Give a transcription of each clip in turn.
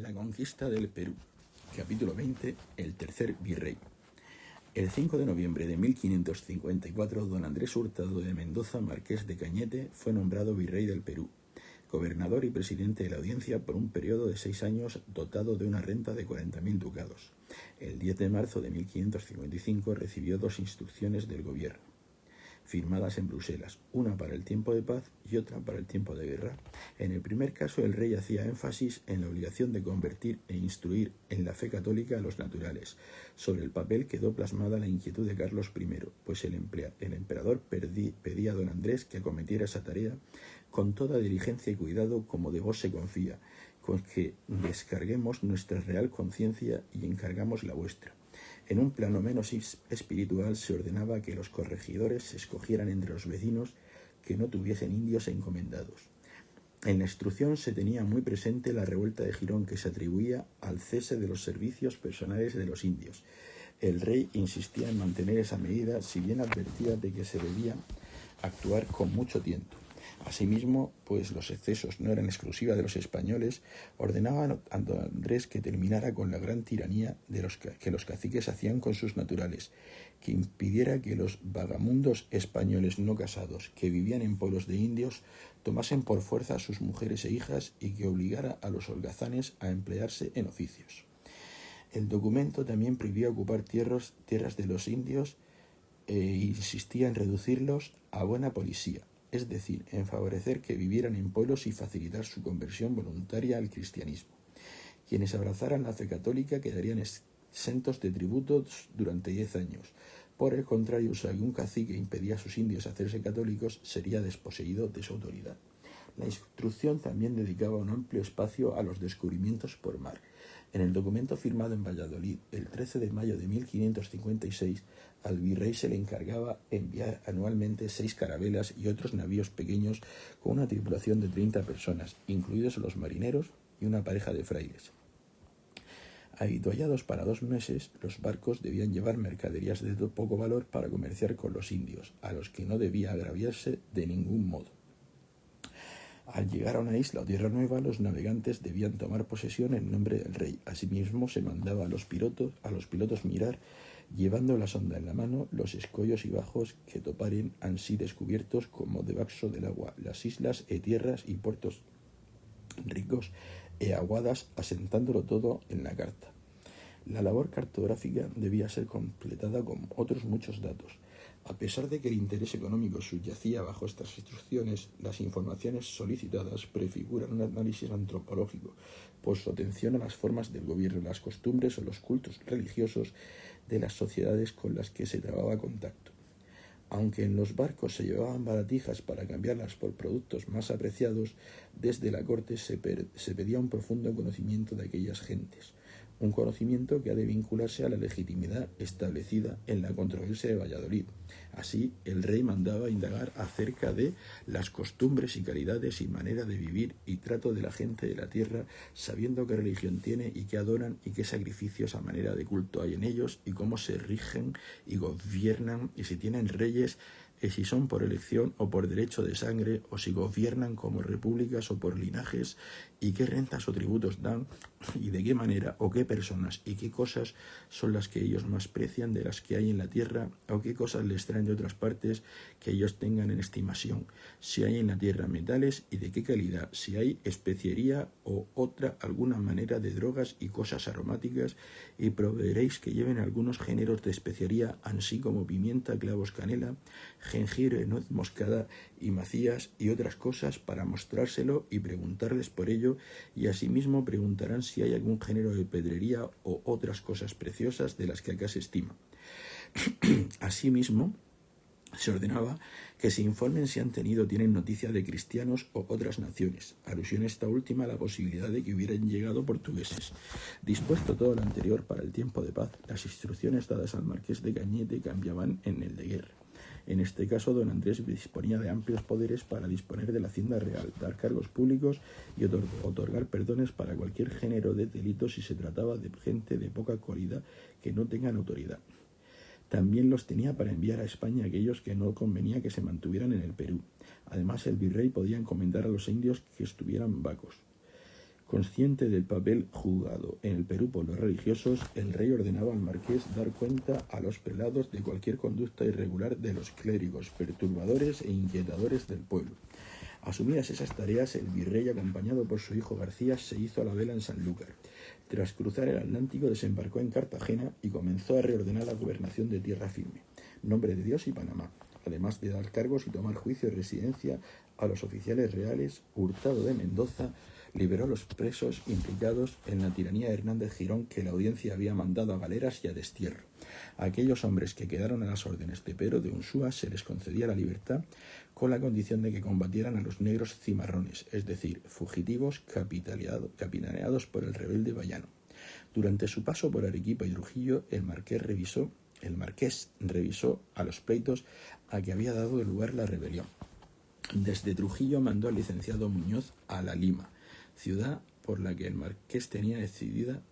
La conquista del Perú. Capítulo 20. El tercer virrey. El 5 de noviembre de 1554, don Andrés Hurtado de Mendoza, marqués de Cañete, fue nombrado virrey del Perú, gobernador y presidente de la audiencia por un periodo de 6 años, dotado de una renta de 40.000 ducados. El 10 de marzo de 1555 recibió 2 instrucciones del gobierno, firmadas en Bruselas, una para el tiempo de paz y otra para el tiempo de guerra. En el primer caso, el rey hacía énfasis en la obligación de convertir e instruir en la fe católica a los naturales. Sobre el papel quedó plasmada la inquietud de Carlos I, pues el emperador pedía a don Andrés que acometiera esa tarea con toda diligencia y cuidado, como de vos se confía, con que descarguemos nuestra real conciencia y encargamos la vuestra. En un plano menos espiritual, se ordenaba que los corregidores se escogieran entre los vecinos que no tuviesen indios encomendados. En la instrucción se tenía muy presente la revuelta de Girón, que se atribuía al cese de los servicios personales de los indios. El rey insistía en mantener esa medida, si bien advertía de que se debía actuar con mucho tiento. Asimismo, pues los excesos no eran exclusiva de los españoles, ordenaban a don Andrés que terminara con la gran tiranía que los caciques hacían con sus naturales, que impidiera que los vagamundos españoles no casados, que vivían en pueblos de indios, tomasen por fuerza a sus mujeres e hijas, y que obligara a los holgazanes a emplearse en oficios. El documento también prohibía ocupar tierras de los indios e insistía en reducirlos a buena policía, es decir, en favorecer que vivieran en pueblos y facilitar su conversión voluntaria al cristianismo. Quienes abrazaran la fe católica quedarían exentos de tributos durante 10 años. Por el contrario, si algún cacique impedía a sus indios hacerse católicos, sería desposeído de su autoridad. La instrucción también dedicaba un amplio espacio a los descubrimientos por mar. En el documento firmado en Valladolid el 13 de mayo de 1556, al virrey se le encargaba enviar anualmente 6 carabelas y otros navíos pequeños con una tripulación de 30 personas, incluidos los marineros y una pareja de frailes. Habituallados para 2 meses, los barcos debían llevar mercaderías de poco valor para comerciar con los indios, a los que no debía agraviarse de ningún modo. Al llegar a una isla o tierra nueva, los navegantes debían tomar posesión en nombre del rey. Asimismo, se mandaba a los pilotos mirar, llevando la sonda en la mano, los escollos y bajos que toparen ansí descubiertos como debaxo del agua, las islas e tierras y puertos ricos e aguadas, asentándolo todo en la carta. La labor cartográfica debía ser completada con otros muchos datos. A pesar de que el interés económico subyacía bajo estas instrucciones, las informaciones solicitadas prefiguran un análisis antropológico por su atención a las formas del gobierno, las costumbres o los cultos religiosos de las sociedades con las que se trababa contacto. Aunque en los barcos se llevaban baratijas para cambiarlas por productos más apreciados, desde la corte se pedía un profundo conocimiento de aquellas gentes, un conocimiento que ha de vincularse a la legitimidad establecida en la controversia de Valladolid. Así, el rey mandaba indagar acerca de las costumbres y calidades y manera de vivir y trato de la gente de la tierra, sabiendo qué religión tiene y qué adoran y qué sacrificios a manera de culto hay en ellos y cómo se rigen y gobiernan, y si tienen reyes, y si son por elección o por derecho de sangre, o si gobiernan como repúblicas o por linajes, y qué rentas o tributos dan, y de qué manera o qué personas y qué cosas son las que ellos más precian de las que hay en la tierra, o qué cosas les traen de otras partes que ellos tengan en estimación, si hay en la tierra metales y de qué calidad, si hay especiería o alguna manera de drogas y cosas aromáticas, y proveeréis que lleven algunos géneros de especiería, así como pimienta, clavos, canela, jengibre, nuez moscada y macías y otras cosas, para mostrárselo y preguntarles por ello, y asimismo preguntarán si hay algún género de pedrería o otras cosas preciosas de las que acá se estima. Asimismo, se ordenaba que se informen si han tenido o tienen noticia de cristianos o otras naciones, alusión esta última a la posibilidad de que hubieran llegado portugueses. Dispuesto todo lo anterior para el tiempo de paz, las instrucciones dadas al marqués de Cañete cambiaban en el de guerra. En este caso, don Andrés disponía de amplios poderes para disponer de la hacienda real, dar cargos públicos y otorgar perdones para cualquier género de delito si se trataba de gente de poca cualidad que no tengan autoridad. También los tenía para enviar a España aquellos que no convenía que se mantuvieran en el Perú. Además, el virrey podía encomendar a los indios que estuvieran vacos, Consciente del papel jugado en el Perú por los religiosos, el rey ordenaba al marqués dar cuenta a los prelados de cualquier conducta irregular de los clérigos, perturbadores e inquietadores del pueblo. Asumidas esas tareas, el virrey, acompañado por su hijo García, se hizo a la vela en Sanlúcar. Tras cruzar el Atlántico, desembarcó en Cartagena y comenzó a reordenar la gobernación de Tierra Firme, Nombre de Dios y Panamá, además de dar cargos y tomar juicio y residencia a los oficiales reales. Hurtado de Mendoza liberó a los presos implicados en la tiranía de Hernández Girón, que la audiencia había mandado a galeras y a destierro. A aquellos hombres que quedaron a las órdenes de Pedro de Unsúa se les concedía la libertad con la condición de que combatieran a los negros cimarrones, es decir, fugitivos capitaneados por el rebelde Bayano. Durante su paso por Arequipa y Trujillo, el marqués revisó a los pleitos a que había dado lugar la rebelión. Desde Trujillo mandó al licenciado Muñoz a La Lima, ciudad por la que el marqués tenía decidida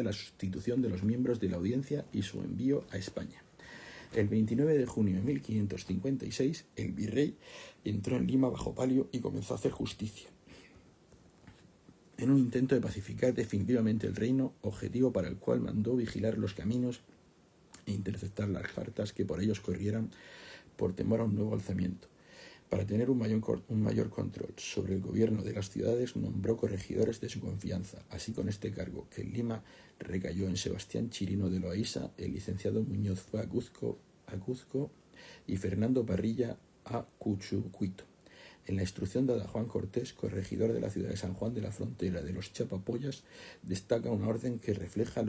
la sustitución de los miembros de la audiencia y su envío a España. El 29 de junio de 1556, el virrey entró en Lima bajo palio y comenzó a hacer justicia, en un intento de pacificar definitivamente el reino, objetivo para el cual mandó vigilar los caminos e interceptar las cartas que por ellos corrieran por temor a un nuevo alzamiento. Para tener un mayor control sobre el gobierno de las ciudades, nombró corregidores de su confianza. Así, con este cargo, que en Lima recayó en Sebastián Chirino de Loaiza, el licenciado Muñoz fue a Cuzco y Fernando Parrilla a Cuchucuito. En la instrucción dada a Juan Cortés, corregidor de la ciudad de San Juan de la Frontera de los Chapapollas, destaca una orden que refleja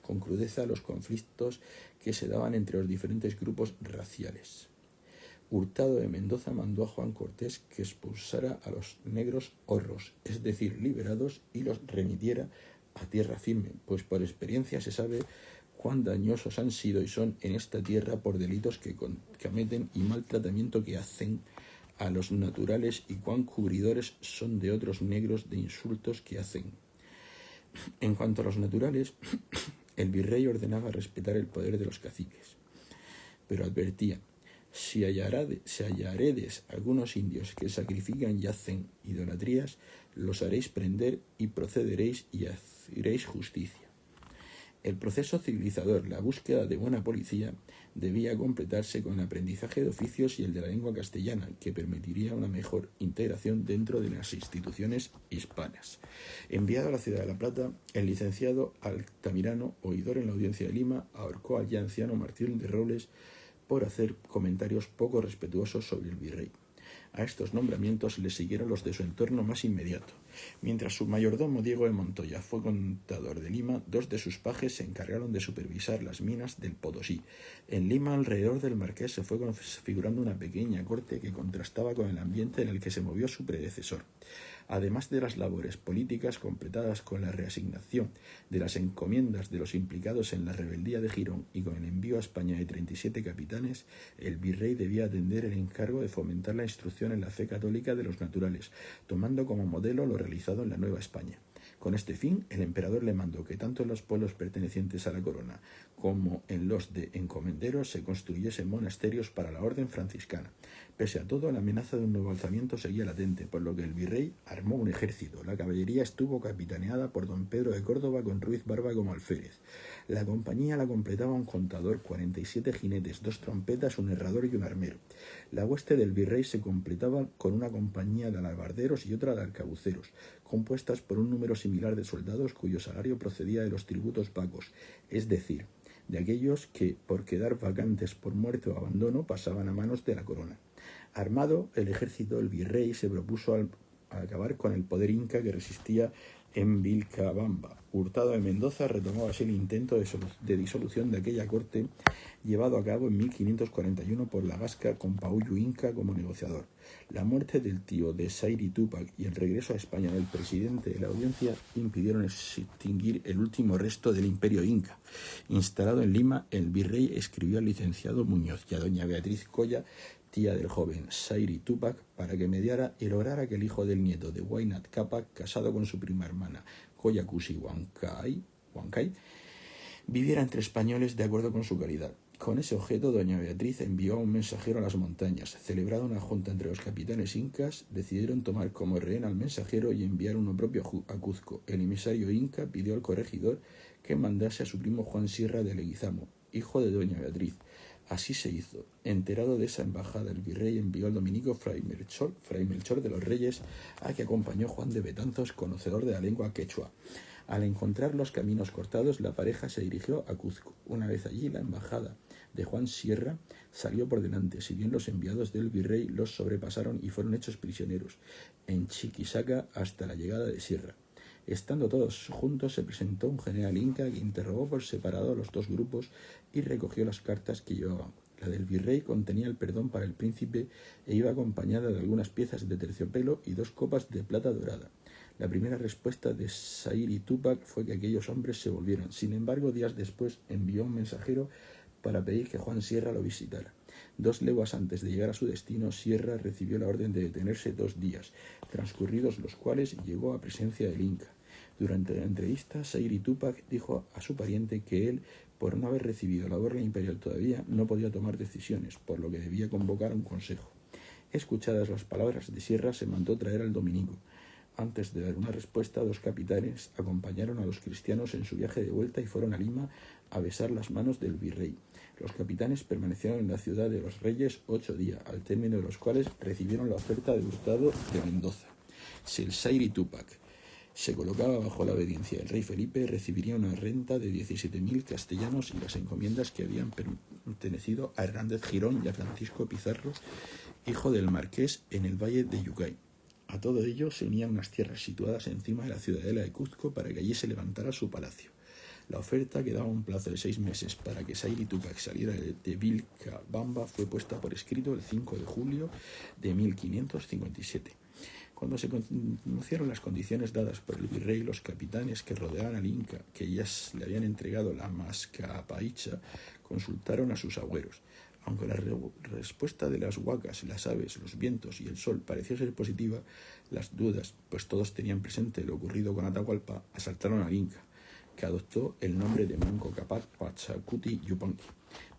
con crudeza los conflictos que se daban entre los diferentes grupos raciales. Hurtado de Mendoza mandó a Juan Cortés que expulsara a los negros horros, es decir, liberados, y los remitiera a tierra firme, pues por experiencia se sabe cuán dañosos han sido y son en esta tierra por delitos que cometen y mal tratamiento que hacen a los naturales, y cuán cubridores son de otros negros de insultos que hacen. En cuanto a los naturales, el virrey ordenaba respetar el poder de los caciques, pero advertía: si hallaredes algunos indios que sacrifican y hacen idolatrías, los haréis prender y procederéis y haréis justicia. El proceso civilizador, la búsqueda de buena policía, debía completarse con el aprendizaje de oficios y el de la lengua castellana, que permitiría una mejor integración dentro de las instituciones hispanas. Enviado a la ciudad de La Plata, el licenciado Altamirano, oidor en la audiencia de Lima, ahorcó al ya anciano Martín de Robles por hacer comentarios poco respetuosos sobre el virrey. A estos nombramientos le siguieron los de su entorno más inmediato. Mientras su mayordomo Diego de Montoya fue contador de Lima, dos de sus pajes se encargaron de supervisar las minas del Potosí. En Lima, alrededor del marqués, se fue configurando una pequeña corte que contrastaba con el ambiente en el que se movió su predecesor. Además de las labores políticas completadas con la reasignación de las encomiendas de los implicados en la rebeldía de Girón y con el envío a España de 37 capitanes, el virrey debía atender el encargo de fomentar la instrucción en la fe católica de los naturales, tomando como modelo lo realizado en la Nueva España. Con este fin, el emperador le mandó que tanto en los pueblos pertenecientes a la corona como en los de encomenderos se construyesen monasterios para la orden franciscana. Pese a todo, la amenaza de un nuevo alzamiento seguía latente, por lo que el virrey armó un ejército. La caballería estuvo capitaneada por don Pedro de Córdoba, con Ruiz Barba como alférez. La compañía la completaba un contador, 47 jinetes, 2 trompetas, un herrador y un armero. La hueste del virrey se completaba con una compañía de alabarderos y otra de arcabuceros, compuestas por un número similar de soldados cuyo salario procedía de los tributos vacos, es decir, de aquellos que, por quedar vacantes por muerte o abandono, pasaban a manos de la corona. Armado el ejército, el virrey se propuso acabar con el poder inca que resistía en Vilcabamba. Hurtado de Mendoza retomó así el intento de disolución de aquella corte, llevado a cabo en 1541 por la Gasca, con Paullo Inca como negociador. La muerte del tío de Sayri Túpac y el regreso a España del presidente de la audiencia impidieron extinguir el último resto del imperio inca. Instalado en Lima, el virrey escribió al licenciado Muñoz y a doña Beatriz Colla, tía del joven Sayri Túpac, para que mediara y lograra que el hijo del nieto de Huaynat Cápac, casado con su prima hermana Collacusi Huancay, viviera entre españoles de acuerdo con su calidad. Con ese objeto, doña Beatriz envió a un mensajero a las montañas. Celebrada una junta entre los capitanes incas, decidieron tomar como rehén al mensajero y enviar uno propio a Cuzco. El emisario inca pidió al corregidor que mandase a su primo Juan Sierra de Leguizamo, hijo de doña Beatriz. Así se hizo. Enterado de esa embajada, el virrey envió al dominico Fray Melchor de los Reyes, a que acompañó Juan de Betanzos, conocedor de la lengua quechua. Al encontrar los caminos cortados, la pareja se dirigió a Cuzco. Una vez allí, la embajada de Juan Sierra salió por delante, si bien los enviados del virrey los sobrepasaron y fueron hechos prisioneros en Chiquisaca hasta la llegada de Sierra. Estando todos juntos, se presentó un general inca que interrogó por separado a los dos grupos y recogió las cartas que llevaban. La del virrey contenía el perdón para el príncipe e iba acompañada de algunas piezas de terciopelo y 2 copas de plata dorada. La primera respuesta de Sayri Tupac fue que aquellos hombres se volvieron. Sin embargo, días después envió un mensajero para pedir que Juan Sierra lo visitara. 2 leguas antes de llegar a su destino, Sierra recibió la orden de detenerse 2 días, transcurridos los cuales llegó a presencia del Inca. Durante la entrevista, Sayri Tupac dijo a su pariente que él, por no haber recibido la orden imperial todavía, no podía tomar decisiones, por lo que debía convocar un consejo. Escuchadas las palabras de Sierra, se mandó traer al dominico. Antes de dar una respuesta, 2 capitanes acompañaron a los cristianos en su viaje de vuelta y fueron a Lima a besar las manos del virrey. Los capitanes permanecieron en la ciudad de los Reyes 8 días, al término de los cuales recibieron la oferta de Hurtado de Mendoza. Si el Sayri Tupac se colocaba bajo la obediencia del rey Felipe, recibiría una renta de 17.000 castellanos y las encomiendas que habían pertenecido a Hernández Girón y a Francisco Pizarro, hijo del marqués, en el valle de Yucay. A todo ello se unían unas tierras situadas encima de la ciudadela de Cuzco para que allí se levantara su palacio. La oferta, que daba un plazo de 6 meses para que Sayri Tupac saliera de Vilcabamba, fue puesta por escrito el 5 de julio de 1557. Cuando se conocieron las condiciones dadas por el virrey, los capitanes que rodeaban al Inca, que ya le habían entregado la mascapaicha, consultaron a sus agüeros. Aunque la respuesta de las huacas, las aves, los vientos y el sol pareció ser positiva, las dudas, pues todos tenían presente lo ocurrido con Atahualpa, asaltaron al Inca, que adoptó el nombre de Manco Cápac Pachacuti Yupanqui.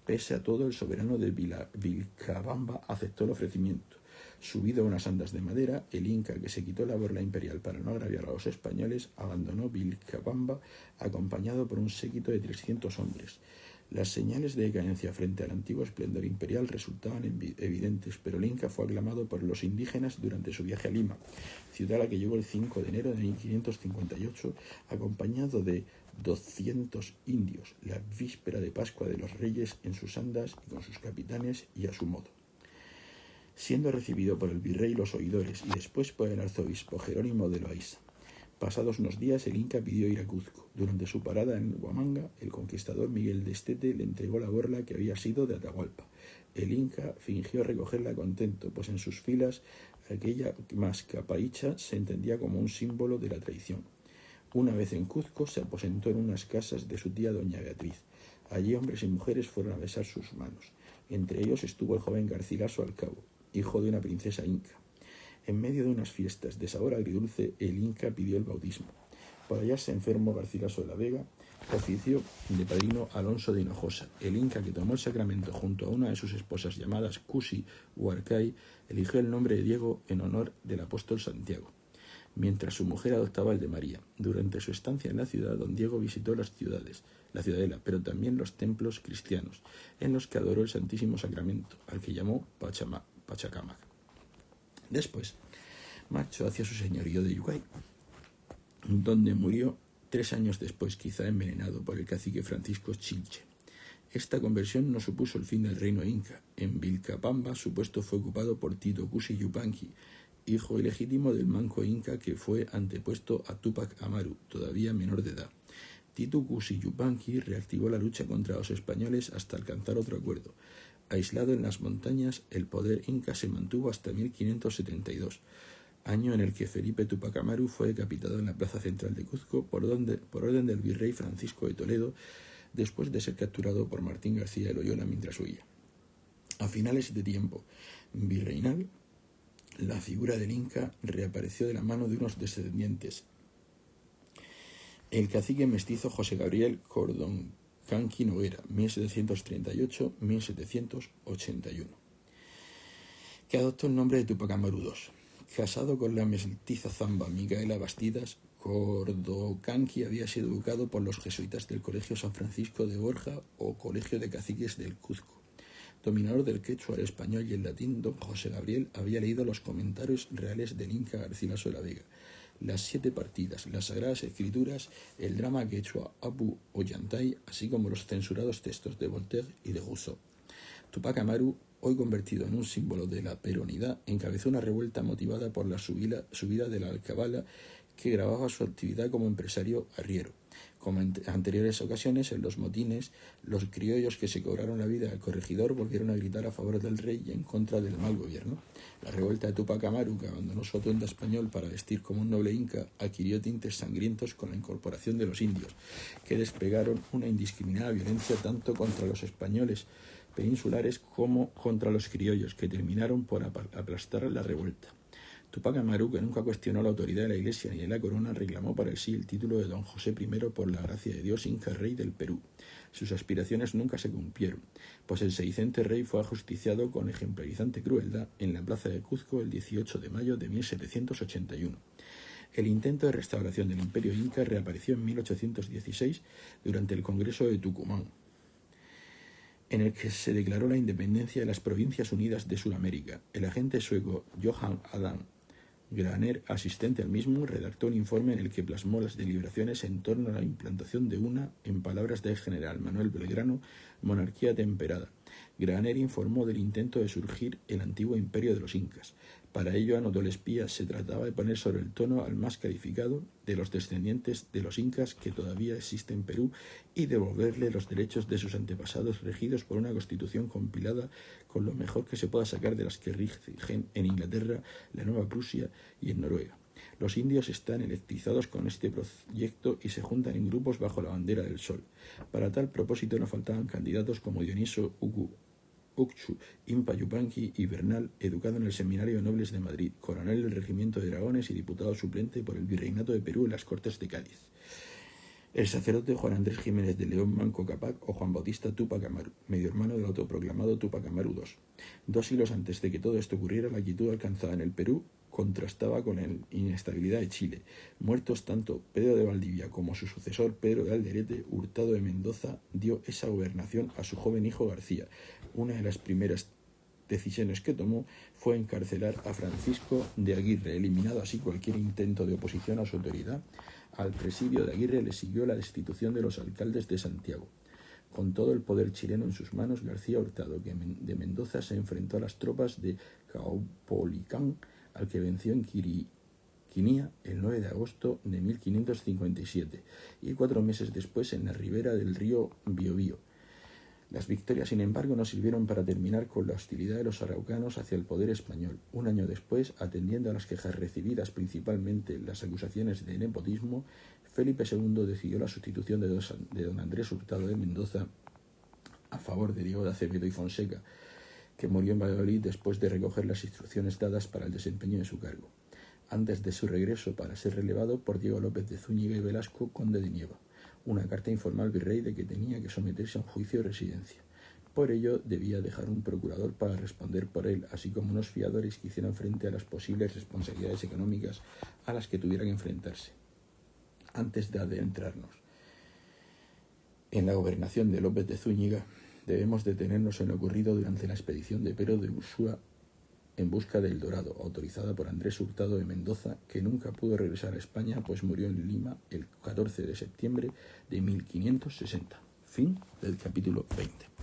Pese a todo, el soberano de Vilcabamba aceptó el ofrecimiento. Subido a unas andas de madera, el Inca, que se quitó la borla imperial para no agraviar a los españoles, abandonó Vilcabamba acompañado por un séquito de 300 hombres. Las señales de decadencia frente al antiguo esplendor imperial resultaban evidentes, pero el Inca fue aclamado por los indígenas durante su viaje a Lima, ciudad a la que llegó el 5 de enero de 1558, acompañado de 200 indios, la víspera de Pascua de los Reyes, en sus andas y con sus capitanes y a su modo. Siendo recibido por el virrey y los oidores y después por el arzobispo Jerónimo de Loaiza. Pasados unos días, el Inca pidió ir a Cuzco. Durante su parada en Huamanga, el conquistador Miguel de Estete le entregó la borla que había sido de Atahualpa. El Inca fingió recogerla contento, pues en sus filas aquella mascapaicha se entendía como un símbolo de la traición. Una vez en Cuzco, se aposentó en unas casas de su tía doña Beatriz. Allí hombres y mujeres fueron a besar sus manos. Entre ellos estuvo el joven Garcilaso Alcabo, hijo de una princesa inca. En medio de unas fiestas de sabor agridulce, el Inca pidió el bautismo. Por allá se enfermó Garcilaso de la Vega, ofició de padrino Alonso de Hinojosa. El Inca, que tomó el sacramento junto a una de sus esposas llamadas Cusi Huarcay, eligió el nombre de Diego en honor del apóstol Santiago, mientras su mujer adoptaba el de María. Durante su estancia en la ciudad, don Diego visitó la ciudadela, pero también los templos cristianos, en los que adoró el Santísimo Sacramento, al que llamó Pachacamac. Después marchó hacia su señorío de Yucay, donde murió 3 años después, quizá envenenado por el cacique Francisco Chilche. Esta conversión no supuso el fin del reino inca. En Vilcabamba su puesto fue ocupado por Tito Cusi Yupanqui, hijo ilegítimo del manco inca que fue antepuesto a Tupac Amaru, todavía menor de edad. Tito Cusi Yupanqui reactivó la lucha contra los españoles hasta alcanzar otro acuerdo. Aislado en las montañas, el poder inca se mantuvo hasta 1572, año en el que Felipe Tupac Amaru fue decapitado en la plaza central de Cuzco por orden del virrey Francisco de Toledo, después de ser capturado por Martín García de Loyola mientras huía. A finales de tiempo virreinal, la figura del Inca reapareció de la mano de unos descendientes, el cacique mestizo José Gabriel Canqui Noguera, 1738-1781, que adoptó el nombre de Túpac Amaru II. Casado con la mestiza zamba Micaela Bastidas, Cordocanqui había sido educado por los jesuitas del Colegio San Francisco de Borja o Colegio de Caciques del Cuzco. Dominador del quechua, el español y el latín, don José Gabriel había leído los comentarios reales del Inca Garcilaso de la Vega, las 7 partidas, las Sagradas Escrituras, el drama quechua Apu Ollantay, así como los censurados textos de Voltaire y de Rousseau. Túpac Amaru, hoy convertido en un símbolo de la peronidad, encabezó una revuelta motivada por la subida de la alcabala que grababa su actividad como empresario arriero. Como en anteriores ocasiones, en los motines, los criollos que se cobraron la vida al corregidor volvieron a gritar a favor del rey y en contra del mal gobierno. La revuelta de Túpac Amaru, que abandonó su atuendo español para vestir como un noble inca, adquirió tintes sangrientos con la incorporación de los indios, que desplegaron una indiscriminada violencia tanto contra los españoles peninsulares como contra los criollos, que terminaron por aplastar la revuelta. Túpac Amaru, que nunca cuestionó la autoridad de la Iglesia ni de la corona, reclamó para sí el título de don José I por la gracia de Dios, Inca Rey del Perú. Sus aspiraciones nunca se cumplieron, pues el sedicente rey fue ajusticiado con ejemplarizante crueldad en la plaza de Cuzco el 18 de mayo de 1781. El intento de restauración del Imperio Inca reapareció en 1816 durante el Congreso de Tucumán, en el que se declaró la independencia de las Provincias Unidas de Sudamérica. El agente sueco Johan Adam Graner, asistente al mismo, redactó un informe en el que plasmó las deliberaciones en torno a la implantación de una, en palabras del general Manuel Belgrano, monarquía temperada. Graner informó del intento de surgir el antiguo imperio de los incas. Para ello, anotó el espía, se trataba de poner sobre el tono al más calificado de los descendientes de los incas que todavía existe en Perú y devolverle los derechos de sus antepasados regidos por una constitución compilada con lo mejor que se pueda sacar de las que rigen en Inglaterra, la Nueva Prusia y en Noruega. Los indios están electrizados con este proyecto y se juntan en grupos bajo la bandera del sol. Para tal propósito no faltaban candidatos como Dioniso Ucchu, Impa Yupanqui y Bernal, educado en el Seminario de Nobles de Madrid, coronel del Regimiento de Dragones y diputado suplente por el Virreinato de Perú en las Cortes de Cádiz. El sacerdote Juan Andrés Jiménez de León Manco Cápac o Juan Bautista Túpac Amaru, medio hermano del autoproclamado Túpac Amaru II. 2 siglos antes de que todo esto ocurriera, la quietud alcanzada en el Perú contrastaba con la inestabilidad de Chile. Muertos tanto Pedro de Valdivia como su sucesor Pedro de Alderete, Hurtado de Mendoza dio esa gobernación a su joven hijo García. Una de las primeras decisiones que tomó fue encarcelar a Francisco de Aguirre, eliminado así cualquier intento de oposición a su autoridad. Al presidio de Aguirre le siguió la destitución de los alcaldes de Santiago. Con todo el poder chileno en sus manos, García Hurtado, que de Mendoza se enfrentó a las tropas de Caupolicán, al que venció en Quinía el 9 de agosto de 1557 y 4 meses después en la ribera del río Biobío. Las victorias, sin embargo, no sirvieron para terminar con la hostilidad de los araucanos hacia el poder español. Un año después, atendiendo a las quejas recibidas, principalmente las acusaciones de nepotismo, Felipe II decidió la sustitución de don Andrés Hurtado de Mendoza a favor de Diego de Acevedo y Fonseca, que murió en Valladolid después de recoger las instrucciones dadas para el desempeño de su cargo, antes de su regreso para ser relevado por Diego López de Zúñiga y Velasco, conde de Nieva. Una carta informó al virrey de que tenía que someterse a un juicio de residencia. Por ello, debía dejar un procurador para responder por él, así como unos fiadores que hicieran frente a las posibles responsabilidades económicas a las que tuvieran que enfrentarse. Antes de adentrarnos en la gobernación de López de Zúñiga, debemos detenernos en lo ocurrido durante la expedición de Pero de Ursúa en busca del Dorado, autorizada por Andrés Hurtado de Mendoza, que nunca pudo regresar a España, pues murió en Lima el 14 de septiembre de 1560. Fin del capítulo 20.